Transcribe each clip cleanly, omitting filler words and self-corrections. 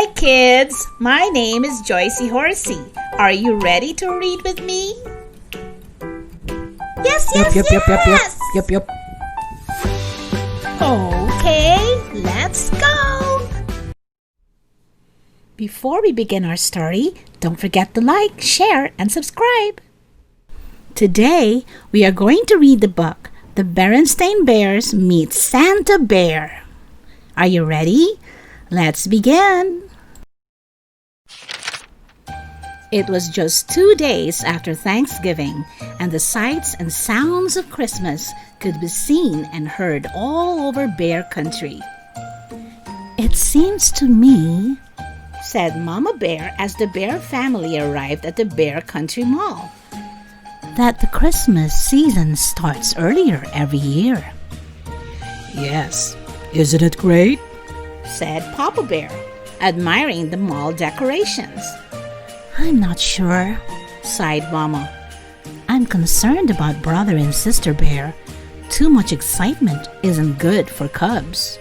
Hi kids, my name is Joycey Horsey. Are you ready to read with me? Yes. Yep. Okay, let's go. Before we begin our story, don't forget to like, share, and subscribe. Today, we are going to read the book, The Berenstain Bears Meet Santa Bear. Are you ready? Let's begin. It was just 2 days after Thanksgiving, and the sights and sounds of Christmas could be seen and heard all over Bear Country. "It seems to me," said Mama Bear as the Bear family arrived at the Bear Country Mall, "that the Christmas season starts earlier every year." Yes. Isn't it great? said Papa Bear, admiring the mall decorations. I'm not sure, sighed Mama. I'm concerned about Brother and Sister Bear. Too much excitement isn't good for cubs.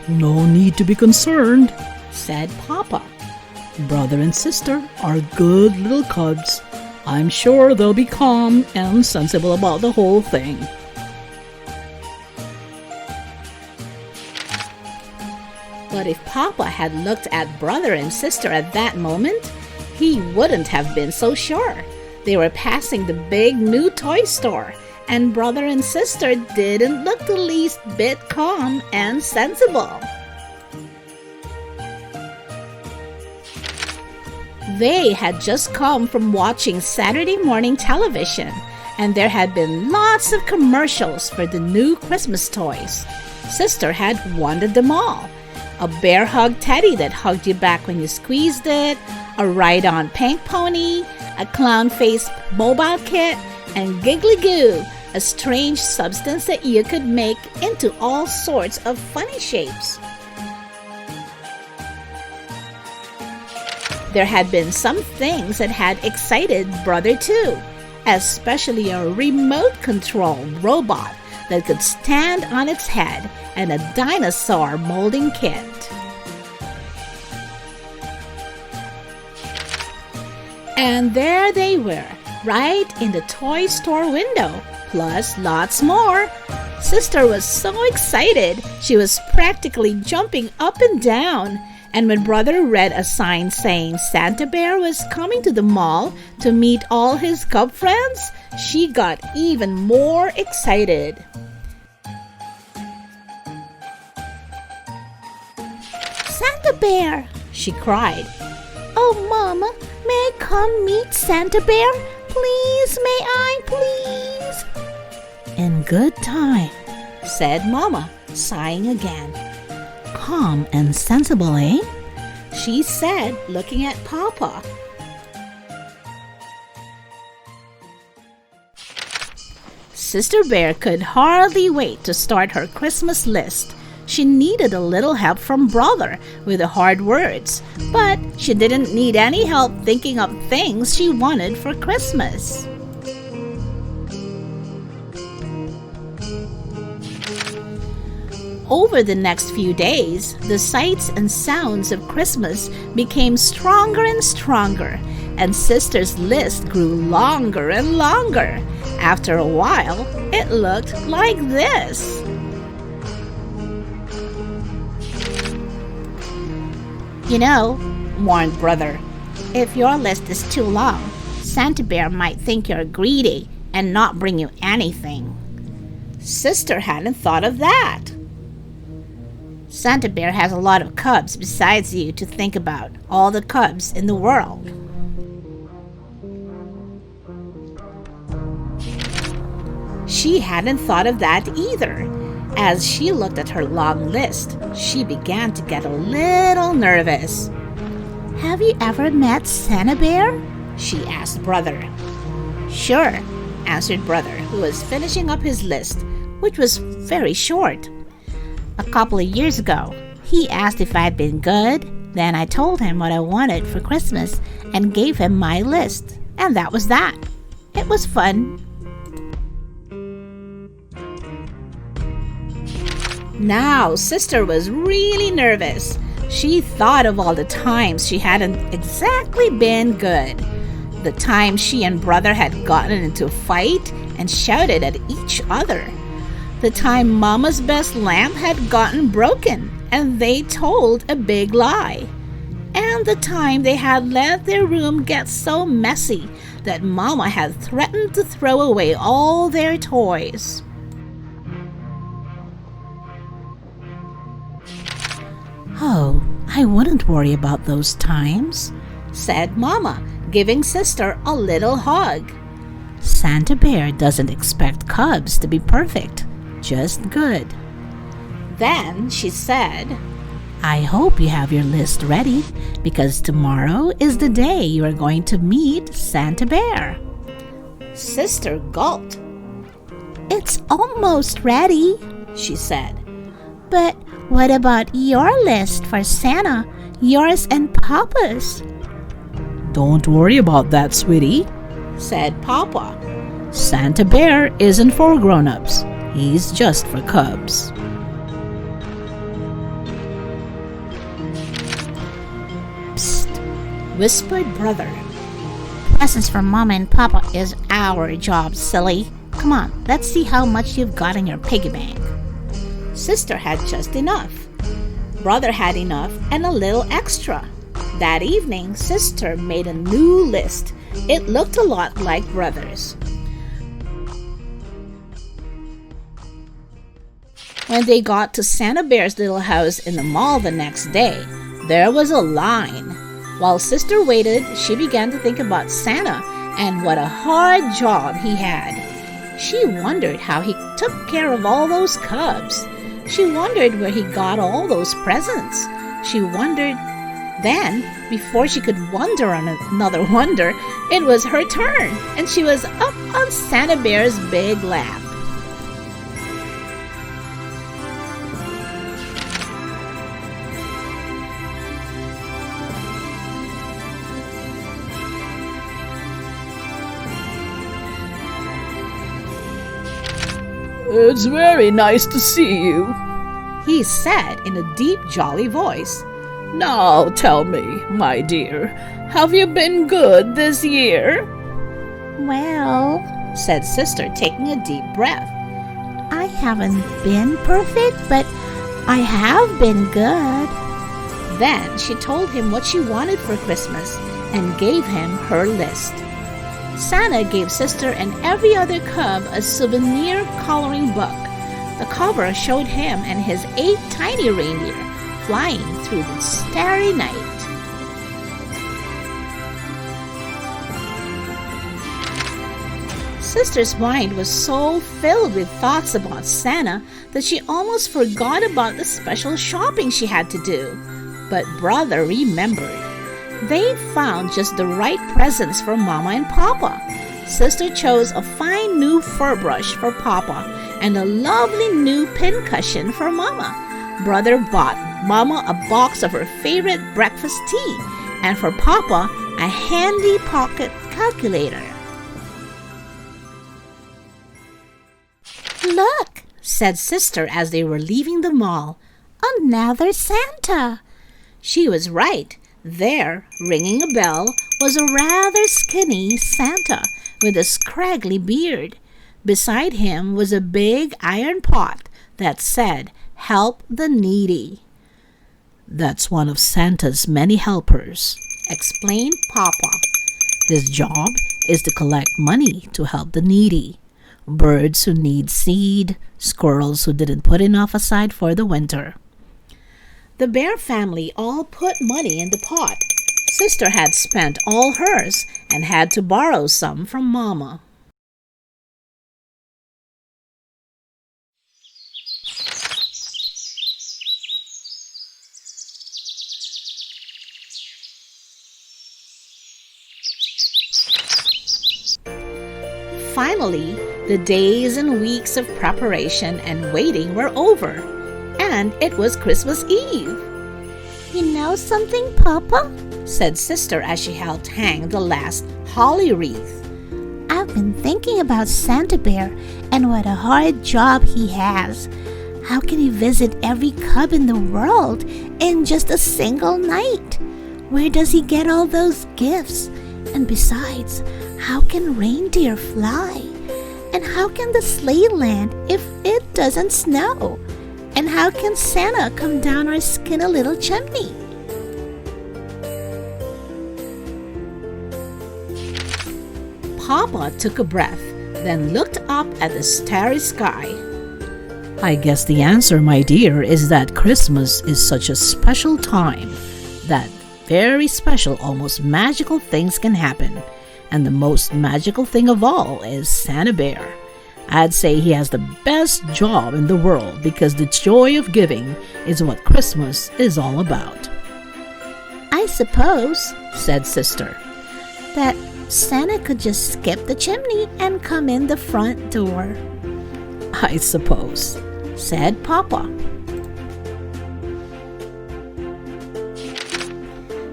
No need to be concerned, said Papa. Brother and sister are good little cubs. I'm sure they'll be calm and sensible about the whole thing. But if Papa had looked at Brother and Sister at that moment, he wouldn't have been so sure. They were passing the big new toy store, and Brother and Sister didn't look the least bit calm and sensible. They had just come from watching Saturday morning television, and there had been lots of commercials for the new Christmas toys. Sister had wanted them all. A bear hug teddy that hugged you back when you squeezed it, a ride-on pink pony, a clown face mobile kit, and Giggly Goo, a strange substance that you could make into all sorts of funny shapes. There had been some things that had excited Brother too, especially a remote control robot that could stand on its head and a dinosaur molding kit. And there they were, right in the toy store window, plus lots more. Sister was so excited, she was practically jumping up and down. And when Brother read a sign saying Santa Bear was coming to the mall to meet all his cub friends, she got even more excited. "Santa Bear!" she cried. "Oh, Mama, may I come meet Santa Bear? Please, may I, please?" In good time, said Mama, sighing again. Calm and sensible, eh? she said, looking at Papa. Sister Bear could hardly wait to start her Christmas list. She needed a little help from Brother with the hard words, but she didn't need any help thinking of things she wanted for Christmas. Over the next few days, the sights and sounds of Christmas became stronger and stronger, and Sister's list grew longer and longer. After a while, it looked like this. "You know," warned Brother, "if your list is too long, Santa Bear might think you're greedy and not bring you anything." Sister hadn't thought of that. "Santa Bear has a lot of cubs besides you to think about, all the cubs in the world." She hadn't thought of that either. As she looked at her long list, she began to get a little nervous. "Have you ever met Santa Bear?" she asked Brother. "Sure," answered Brother, who was finishing up his list, which was very short. "A couple of years ago, he asked if I'd been good. Then I told him what I wanted for Christmas and gave him my list. And that was that. It was fun." Now, sister was really nervous. She thought of all the times she hadn't exactly been good. The time she and brother had gotten into a fight and shouted at each other. The time Mama's best lamp had gotten broken and they told a big lie. And the time they had let their room get so messy that Mama had threatened to throw away all their toys. Oh, I wouldn't worry about those times, said Mama, giving sister a little hug. Santa Bear doesn't expect cubs to be perfect, just good. Then she said, I hope you have your list ready because tomorrow is the day you are going to meet Santa Bear. Sister gulped. It's almost ready, she said. But what about your list for Santa, yours and Papa's? Don't worry about that, sweetie, said Papa. Santa Bear isn't for grown-ups. He's just for cubs. Psst, whispered brother. Presents for Mama and Papa is our job, silly. Come on, let's see how much you've got in your piggy bank. Sister had just enough. Brother had enough and a little extra. That evening, sister made a new list. It looked a lot like brother's. When they got to Santa Bear's little house in the mall the next day, there was a line. While sister waited, she began to think about Santa and what a hard job he had. She wondered how he took care of all those cubs. She wondered where he got all those presents. She wondered. Then, before she could wonder on another wonder, it was her turn, and she was up on Santa Bear's big lap. It's very nice to see you, he said in a deep, jolly voice. Now tell me, my dear, have you been good this year? Well, said sister, taking a deep breath. I haven't been perfect, but I have been good. Then she told him what she wanted for Christmas and gave him her list. Santa gave sister and every other cub a souvenir coloring book. The cover showed him and his 8 tiny reindeer flying through the starry night. Sister's mind was so filled with thoughts about Santa that she almost forgot about the special shopping she had to do. But brother remembered. They found just the right presents for Mama and Papa. Sister chose a fine new fur brush for Papa and a lovely new pincushion for Mama. Brother bought Mama a box of her favorite breakfast tea and for Papa a handy pocket calculator. Look, said sister as they were leaving the mall. Another Santa. She was right. There, ringing a bell, was a rather skinny Santa with a scraggly beard. Beside him was a big iron pot that said, "Help the needy." That's one of Santa's many helpers, explained Papa. His job is to collect money to help the needy. Birds who need seed, squirrels who didn't put enough aside for the winter. The Bear family all put money in the pot. Sister had spent all hers and had to borrow some from Mama. Finally, the days and weeks of preparation and waiting were over, and it was Christmas Eve. You know something, Papa? Said sister as she helped hang the last holly wreath. I've been thinking about Santa Bear and what a hard job he has. How can he visit every cub in the world in just a single night? Where does he get all those gifts? And besides, how can reindeer fly? And how can the sleigh land if it doesn't snow? And how can Santa come down our skinny little chimney? Papa took a breath, then looked up at the starry sky. I guess the answer, my dear, is that Christmas is such a special time that very special, almost magical things can happen. And the most magical thing of all is Santa Bear. I'd say he has the best job in the world because the joy of giving is what Christmas is all about. I suppose, said Sister, that Santa could just skip the chimney and come in the front door. I suppose, said Papa.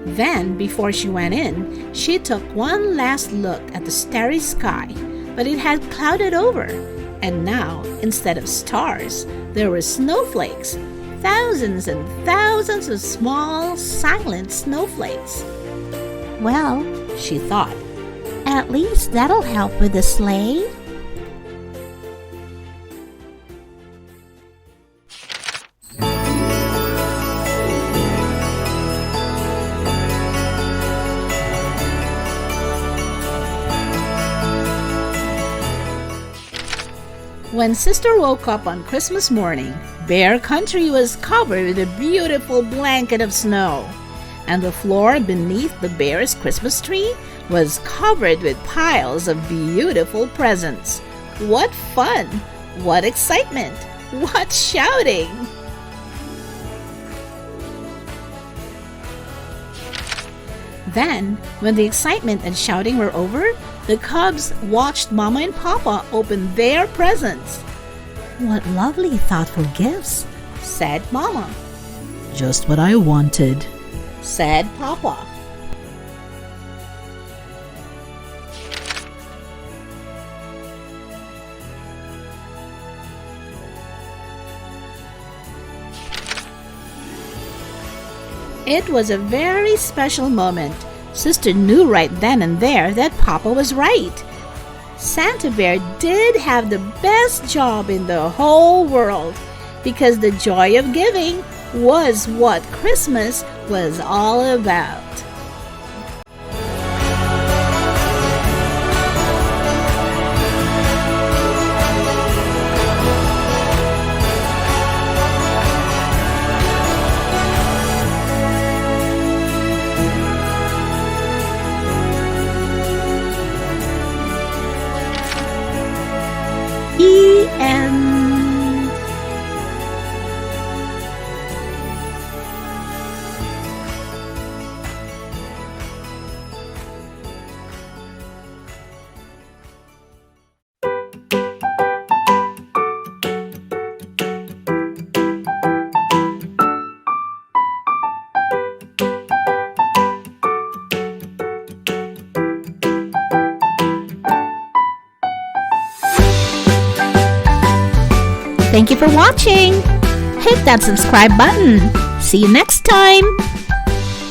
Then, before she went in, she took one last look at the starry sky, but it had clouded over, and now, instead of stars, there were snowflakes, thousands and thousands of small, silent snowflakes. Well, she thought, at least that'll help with the sleigh. When Sister woke up on Christmas morning, Bear Country was covered with a beautiful blanket of snow, and the floor beneath the bear's Christmas tree was covered with piles of beautiful presents. What fun! What excitement! What shouting! Then, when the excitement and shouting were over, the cubs watched Mama and Papa open their presents. what lovely, thoughtful gifts, said Mama. just what I wanted. Said Papa. It was a very special moment. Sister knew right then and there that Papa was right. Santa Bear did have the best job in the whole world because the joy of giving was what Christmas was all about. The end. Thank you for watching. Hit that subscribe button. See you next time.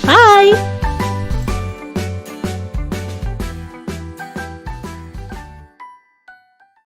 Bye.